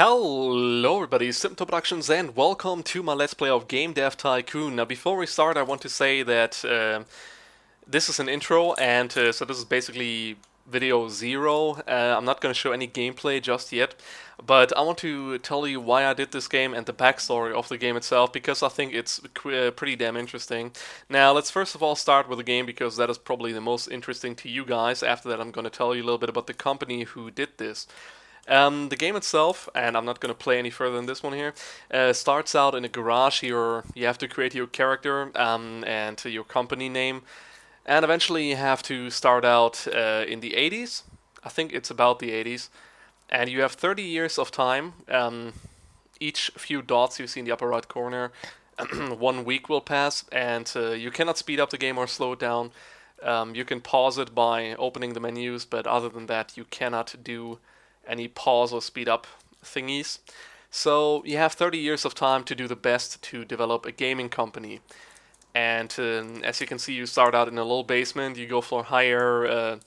Hello everybody, HypnotoadProductions and welcome to my Let's Play of Game Dev Tycoon. Now before we start I want to say that this is an intro and so this is basically video 0. I'm not going to show any gameplay just yet, but I want to tell you why I did this game and the backstory of the game itself because I think it's pretty damn interesting. Now let's first of all start with the game because that is probably the most interesting to you guys. After that I'm going to tell you a little bit about the company who did this. The game itself, and I'm not going to play any further than this one here, starts out in a garage. You have to create your character and your company name, and eventually you have to start out in the 80s. I think it's about the 80s, and you have 30 years of time. Each few dots you see in the upper right corner, 1 week will pass, and you cannot speed up the game or slow it down. You can pause it by opening the menus, but other than that, you cannot do any pause or speed up thingies. So you have 30 years of time to do the best to develop a gaming company. And as you can see, you start out in a little basement, you go for higher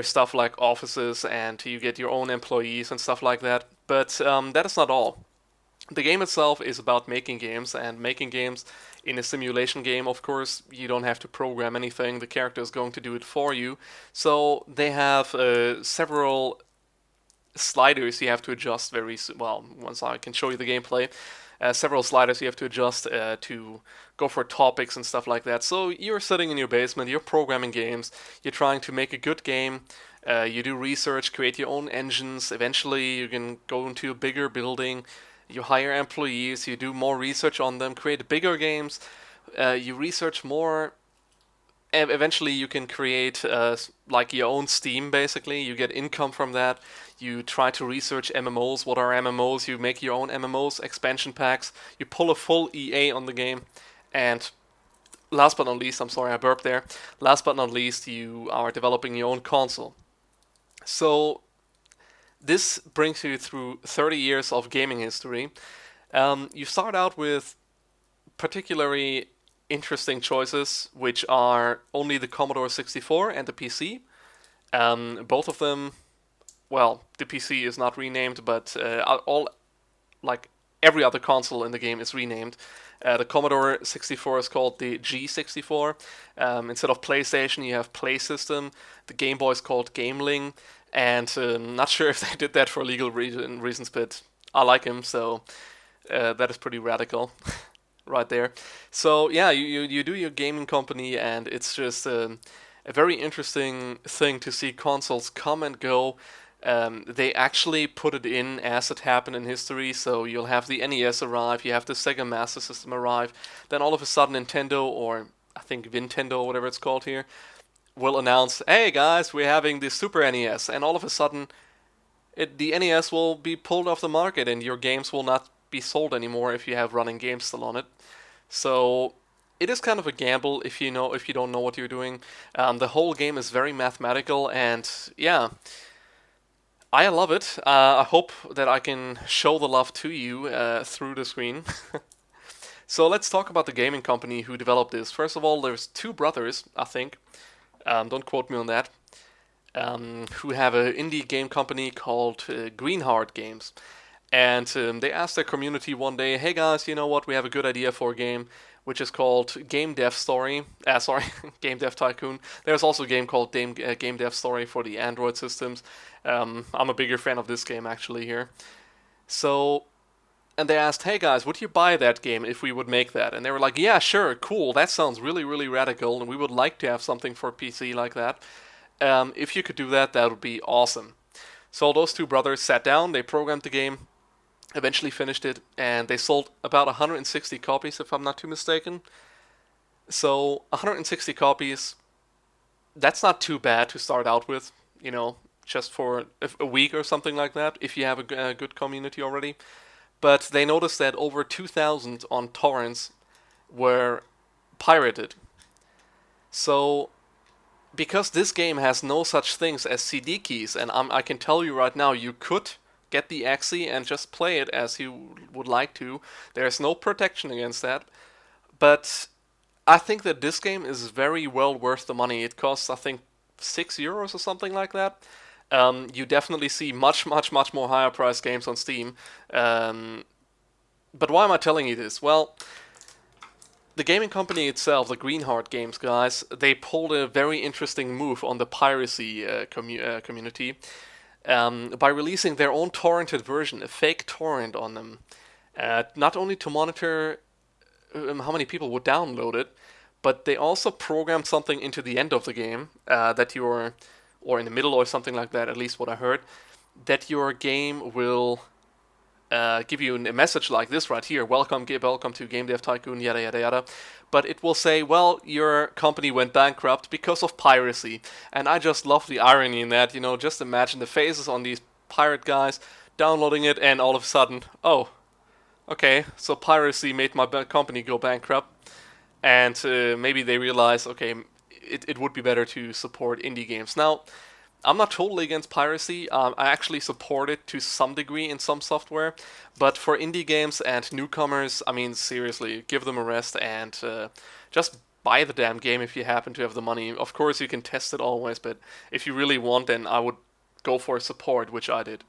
stuff like offices, and you get your own employees and stuff like that. But that is not all. The game itself is about making games, and making games in a simulation game, of course, you don't have to program anything, the character is going to do it for you. So they have several sliders you have to adjust well. Once I can show you the gameplay, several sliders you have to adjust to go for topics and stuff like that. So you're sitting in your basement, you're programming games, you're trying to make a good game, you do research, create your own engines, eventually you can go into a bigger building, you hire employees, you do more research on them, create bigger games, you research more. Eventually you can create like your own Steam, basically. You get income from that. You try to research MMOs. What are MMOs? You make your own MMOs, expansion packs. You pull a full EA on the game. And last but not least, I'm sorry I burped there. Last but not least, you are developing your own console. So this brings you through 30 years of gaming history. You start out with particularly interesting choices, which are only the Commodore 64 and the PC. Both of them, well, the PC is not renamed, but like every other console in the game is renamed. The Commodore 64 is called the G64. Instead of PlayStation, you have Play System. The Game Boy is called Gameling, and not sure if they did that for legal reasons, but I like him, so that is pretty radical. Right there. So yeah, you do your gaming company, and it's just a very interesting thing to see consoles come and go. They actually put it in as it happened in history, so you'll have the NES arrive, you have the Sega Master System arrive, then all of a sudden Nintendo, or I think Nintendo, or whatever it's called here, will announce, hey guys, we're having the Super NES, and all of a sudden the NES will be pulled off the market and your games will not be sold anymore if you have running games still on it. So it is kind of a gamble if you don't know what you're doing. The whole game is very mathematical, and yeah, I love it. I hope that I can show the love to you through the screen. So let's talk about the gaming company who developed this. First of all, there's two brothers, I think. Don't quote me on that. Who have an indie game company called Greenheart Games. And they asked their community one day, hey guys, you know what, we have a good idea for a game, which is called Game Dev Story. Game Dev Tycoon. There's also a game called Game Dev Story for the Android systems. I'm a bigger fan of this game, actually, here. So, and they asked, hey guys, would you buy that game if we would make that? And they were like, yeah, sure, cool, that sounds really, really radical, and we would like to have something for PC like that. If you could do that, that would be awesome. So those two brothers sat down, they programmed the game, eventually finished it, and they sold about 160 copies, if I'm not too mistaken. So 160 copies, that's not too bad to start out with, just for a week or something like that, if you have a good community already. But they noticed that over 2,000 on torrents were pirated. So because this game has no such things as CD keys, and I can tell you right now, you could get the exe and just play it as you would like to. There's no protection against that. But I think that this game is very well worth the money. It costs, I think, €6 or something like that. you definitely see much, much, much more higher priced games on Steam. But why am I telling you this? Well, the gaming company itself, the Greenheart Games guys, they pulled a very interesting move on the piracy community by releasing their own torrented version, a fake torrent on them. Not only to monitor how many people would download it, but they also programmed something into the end of the game that you're, or in the middle or something like that, at least what I heard, that your game will give you a message like this right here: welcome to Game Dev Tycoon, yada yada yada. But it will say, well, your company went bankrupt because of piracy. And I just love the irony in that. Just imagine the faces on these pirate guys downloading it, and all of a sudden, oh, okay, so piracy made my company go bankrupt. And maybe they realize, okay, it would be better to support indie games. Now, I'm not totally against piracy. I actually support it to some degree in some software. But for indie games and newcomers, I mean, seriously, give them a rest and just buy the damn game if you happen to have the money. Of course, you can test it always, but if you really want, then I would go for support, which I did.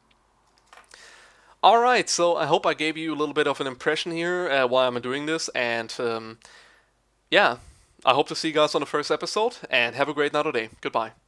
Alright, so I hope I gave you a little bit of an impression here why I'm doing this. And yeah, I hope to see you guys on the first episode, and have a great night or day. Goodbye.